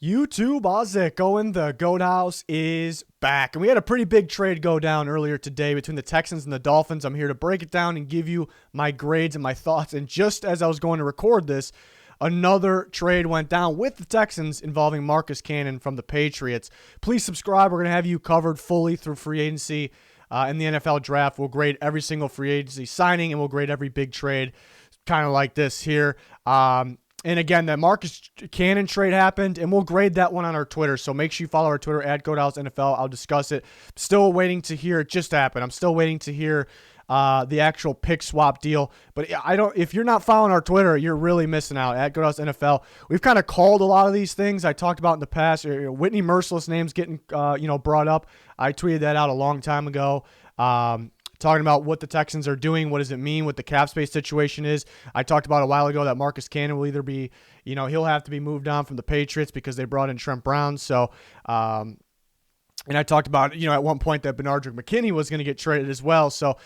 YouTube, how's it going? The GOAT House is back. And we had a pretty big trade go down earlier today between the Texans and the Dolphins. I'm here to break it down and give you my grades and my thoughts. And just as I was going to record this, another trade went down with the Texans involving Marcus Cannon from the Patriots. Please subscribe. We're going to have you covered fully through free agency in the NFL draft. We'll grade every single free agency signing, and we'll grade every big trade, kind of like this here. And again, that Marcus Cannon trade happened, and we'll grade that one on our Twitter. So make sure you follow our Twitter at GoatHouseNFL. I'll discuss it. Still waiting to hear it just happened. I'm still waiting to hear the actual pick swap deal. But if you're not following our Twitter, you're really missing out at GoatHouseNFL. We've kind of called a lot of these things I talked about in the past. Whitney Merciless names getting brought up. I tweeted that out a long time ago. Talking about what the Texans are doing, what does it mean, what the cap space situation is. I talked about a while ago that Marcus Cannon will either be, he'll have to be moved on from the Patriots because they brought in Trent Brown. So, and I talked about, at one point that Benardrick McKinney was going to get traded as well. So,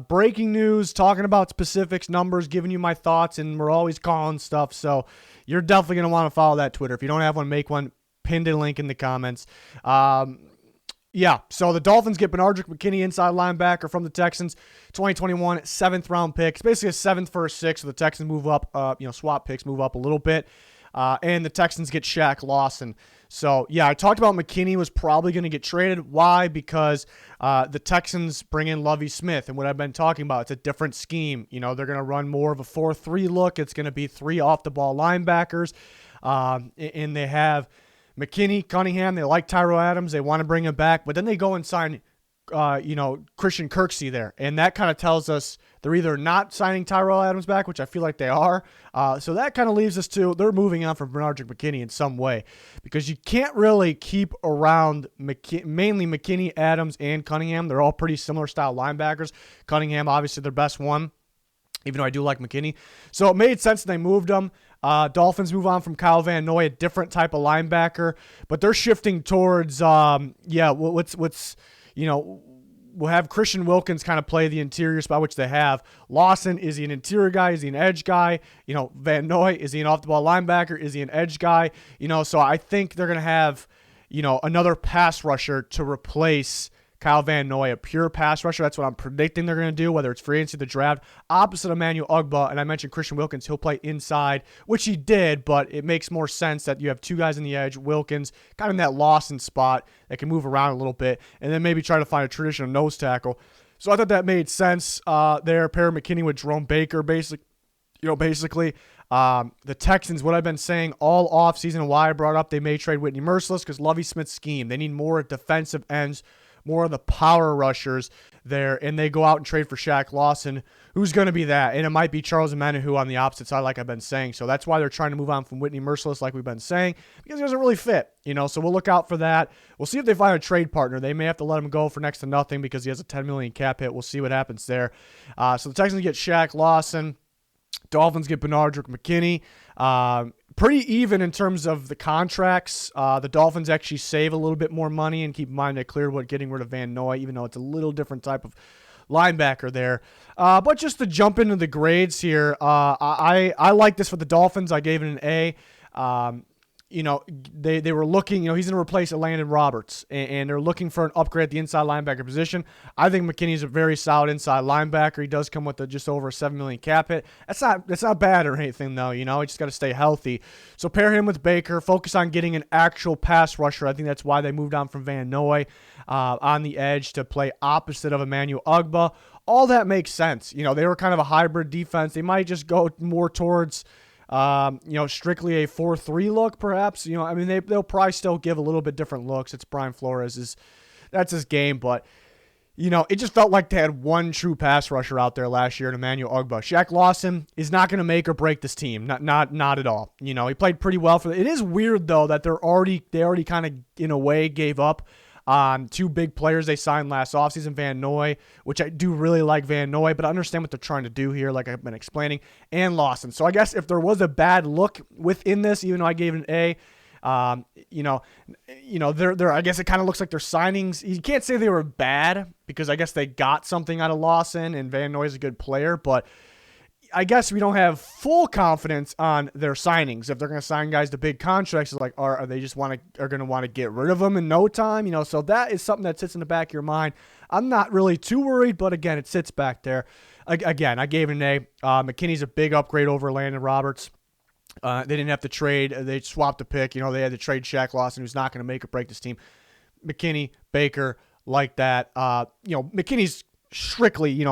breaking news, talking about specifics, numbers, giving you my thoughts, and we're always calling stuff. So, you're definitely going to want to follow that Twitter. If you don't have one, make one. Pinned a link in the comments. Yeah, so the Dolphins get Benardrick McKinney, inside linebacker from the Texans, 2021 7th round pick. It's basically a 7th for a 6th, so the Texans move up, swap picks move up a little bit. And the Texans get Shaq Lawson. So, yeah, I talked about McKinney was probably going to get traded. Why? Because the Texans bring in Lovie Smith, and what I've been talking about, it's a different scheme. They're going to run more of a 4-3 look. It's going to be 3 off-the-ball linebackers, and they have McKinney, Cunningham, they like Tyrell Adams. They want to bring him back, but then they go and sign, Christian Kirksey there. And that kind of tells us they're either not signing Tyrell Adams back, which I feel like they are. So that kind of leaves us to they're moving on from Benardrick McKinney in some way because you can't really keep around mainly McKinney, Adams, and Cunningham. They're all pretty similar style linebackers. Cunningham, obviously, their best one, even though I do like McKinney. So it made sense that they moved him. Dolphins move on from Kyle Van Noy, a different type of linebacker, but they're shifting towards, we'll have Christian Wilkins kind of play the interior spot, which they have. Lawson, is he an interior guy? Is he an edge guy? Van Noy, is he an off-the-ball linebacker? Is he an edge guy? So I think they're going to have, another pass rusher to replace Kyle Van Noy, a pure pass rusher. That's what I'm predicting they're going to do, whether it's free agency, the draft, opposite Emmanuel Ogbah. And I mentioned Christian Wilkins. He'll play inside, which he did, but it makes more sense that you have 2 guys in the edge, Wilkins, kind of in that Lawson spot that can move around a little bit, and then maybe try to find a traditional nose tackle. So I thought that made sense there. Pair McKinney with Jerome Baker, basically. The Texans, what I've been saying all offseason and why I brought up they may trade Whitney Merciless because Lovie Smith's scheme. They need more defensive ends, more of the power rushers there, and they go out and trade for Shaq Lawson. Who's going to be that? And it might be Charles Omenihu on the opposite side, like I've been saying. So that's why they're trying to move on from Whitney Merciless, like we've been saying, because he doesn't really fit. So we'll look out for that. We'll see if they find a trade partner. They may have to let him go for next to nothing because he has a $10 million cap hit. We'll see what happens there. So the Texans get Shaq Lawson. Dolphins get Benardrick McKinney. Pretty even in terms of the contracts. The Dolphins actually save a little bit more money, and keep in mind they cleared what getting rid of Van Noy, even though it's a little different type of linebacker there. But just to jump into the grades here, I like this for the Dolphins. I gave it an A. They were looking, he's going to replace Landon Roberts, and they're looking for an upgrade at the inside linebacker position. I think McKinney's a very solid inside linebacker. He does come with just over a $7 million cap hit. That's not bad or anything, though. He just got to stay healthy. So pair him with Baker, focus on getting an actual pass rusher. I think that's why they moved on from Van Noy on the edge to play opposite of Emmanuel Ogbah. All that makes sense. They were kind of a hybrid defense. They might just go more towards strictly a 4-3 look, perhaps. They'll probably still give a little bit different looks. It's Brian Flores, that's his game, but it just felt like they had one true pass rusher out there last year in Emmanuel Ogbah. Shaq Lawson is not going to make or break this team, not at all. He played pretty well for. It is weird though that they already kind of in a way gave up on 2 big players they signed last offseason, Van Noy, which I do really like Van Noy, but I understand what they're trying to do here, like I've been explaining, and Lawson. So I guess if there was a bad look within this, even though I gave it an A, they're I guess it kind of looks like their signings. You can't say they were bad because I guess they got something out of Lawson, and Van Noy is a good player, but I guess we don't have full confidence on their signings. If they're going to sign guys to big contracts, it's like, are they just going to want to get rid of them in no time? So that is something that sits in the back of your mind. I'm not really too worried, but again, it sits back there. Again, I gave it an A. McKinney's a big upgrade over Landon Roberts. They didn't have to trade. They swapped the pick. They had to trade Shaq Lawson, who's not going to make or break this team. McKinney, Baker, like that. McKinney's strictly,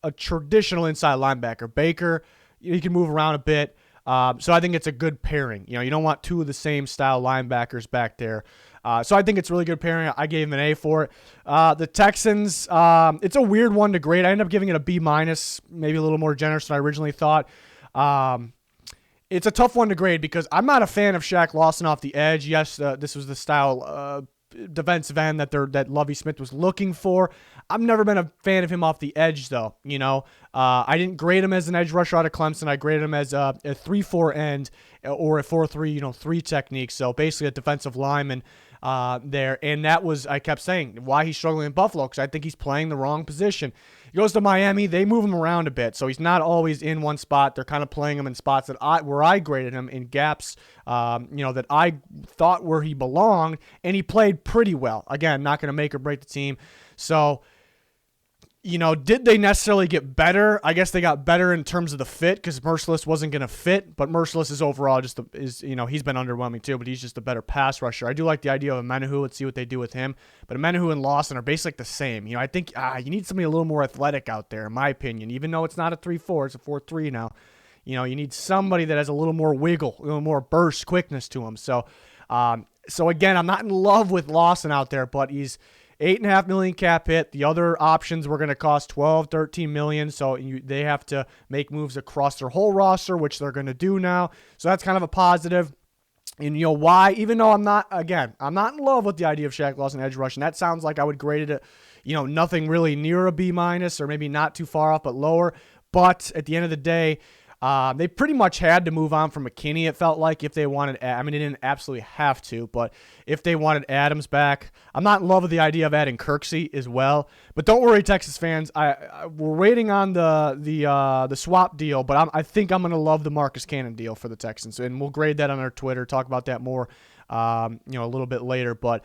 a traditional inside linebacker. Baker, he can move around a bit. So I think it's a good pairing. You don't want two of the same style linebackers back there. So I think it's a really good pairing. I gave him an A for it. The Texans, it's a weird one to grade. I ended up giving it a B-, maybe a little more generous than I originally thought. It's a tough one to grade because I'm not a fan of Shaq Lawson off the edge. Yes, this was the style defensive end that Lovie Smith was looking for. I've never been a fan of him off the edge, though. I didn't grade him as an edge rusher out of Clemson. I graded him as a 3-4 end or a 4-3, 3 technique. So basically a defensive lineman there. And that was, I kept saying, why he's struggling in Buffalo, because I think he's playing the wrong position. He goes to Miami. They move him around a bit, so he's not always in one spot. They're kind of playing him in spots where I graded him in gaps, that I thought where he belonged, and he played pretty well. Again, not going to make or break the team. So, did they necessarily get better? I guess they got better in terms of the fit because Merciless wasn't going to fit, but Merciless is overall he's been underwhelming too, but he's just a better pass rusher. I do like the idea of Menahu. Let's see what they do with him. But Menahu and Lawson are basically the same. I think you need somebody a little more athletic out there, in my opinion, even though it's not a 3-4, it's a 4-3 now. You need somebody that has a little more wiggle, a little more burst, quickness to him. So again, I'm not in love with Lawson out there, but he's $8.5 million cap hit. The other options were going to cost $12-13 million. So they have to make moves across their whole roster, which they're going to do now. So that's kind of a positive. And why? Even though I'm not in love with the idea of Shaq Lawson edge rush, and that sounds like I would grade it at, nothing really near a B- or maybe not too far off, but lower. But at the end of the day, they pretty much had to move on from McKinney, it felt like, if they wanted, they didn't absolutely have to, but if they wanted Adams back. I'm not in love with the idea of adding Kirksey as well, but don't worry, Texas fans. We're waiting on the swap deal, but I think I'm going to love the Marcus Cannon deal for the Texans, and we'll grade that on our Twitter, talk about that more, a little bit later, but,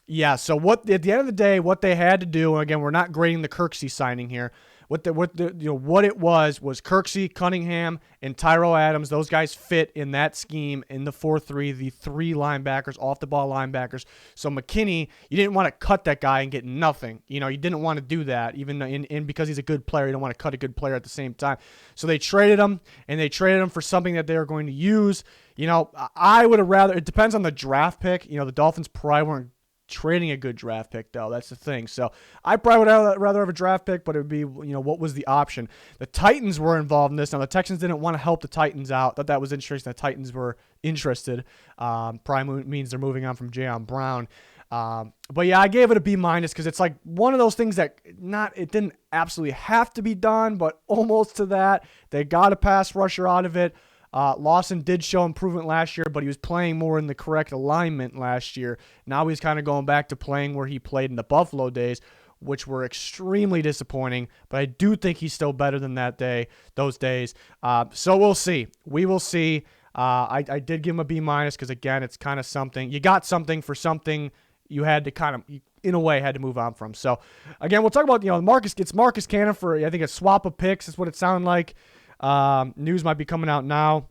yeah, so at the end of the day, what they had to do, and again, we're not grading the Kirksey signing here. What it was Kirksey, Cunningham, and Tyrell Adams. Those guys fit in that scheme in the 4-3, the 3 linebackers, off-the-ball linebackers. So McKinney, you didn't want to cut that guy and get nothing. You didn't want to do that, even because he's a good player. You don't want to cut a good player at the same time. So they traded him, and they traded him for something that they were going to use. I would have rather – it depends on the draft pick. The Dolphins probably weren't trading a good draft pick, though. That's the thing. So I probably would rather have a draft pick, but it would be, what was the option? The Titans were involved in this. Now, the Texans didn't want to help the Titans out. Thought that was interesting. The Titans were interested. Probably means they're moving on from Jayon Brown. But yeah, I gave it a B- because it's like one of those things that it didn't absolutely have to be done, but almost to that. They got a pass rusher out of it. Lawson did show improvement last year, but he was playing more in the correct alignment last year. Now he's kind of going back to playing where he played in the Buffalo days, which were extremely disappointing. But I do think he's still better than those days. So we'll see. We will see. I did give him a B- because, again, it's kind of something. You got something for something you had to kind of, in a way, had to move on from. So, again, we'll talk about, Marcus Cannon for, I think, a swap of picks is what it sounded like. News might be coming out now.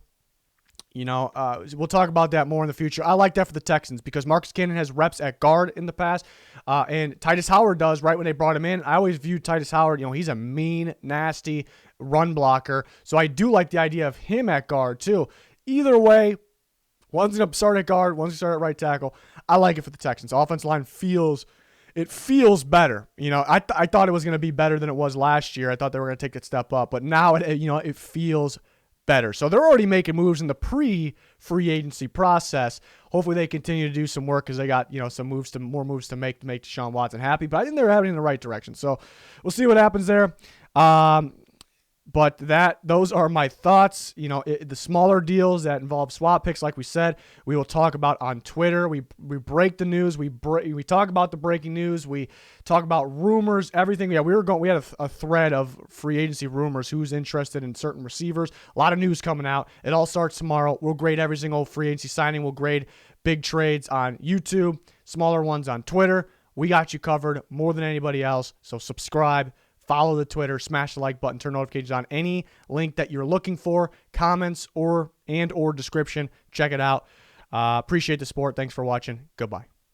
We'll talk about that more in the future. I like that for the Texans because Marcus Cannon has reps at guard in the past, and Titus Howard does right when they brought him in. I always viewed Titus Howard, he's a mean, nasty run blocker. So I do like the idea of him at guard too. Either way, one's going to start at guard, one's going to start at right tackle. I like it for the Texans. Offensive line feels better. I thought it was going to be better than it was last year. I thought they were going to take that step up, but now it feels better. So they're already making moves in the pre-free agency process. Hopefully they continue to do some work because they got some more moves to make Deshaun Watson happy. But I think they're heading in the right direction. So we'll see what happens there. But those are my thoughts. The smaller deals that involve swap picks, like we said, we will talk about on Twitter. We break the news. We talk about the breaking news. We talk about rumors, everything. Yeah, we had a thread of free agency rumors, who's interested in certain receivers. A lot of news coming out. It all starts tomorrow. We'll grade every single free agency signing. We'll grade big trades on YouTube, smaller ones on Twitter. We got you covered more than anybody else. So subscribe. Follow the Twitter, smash the like button, turn notifications on. Any link that you're looking for, comments or description, check it out. Appreciate the support. Thanks for watching. Goodbye.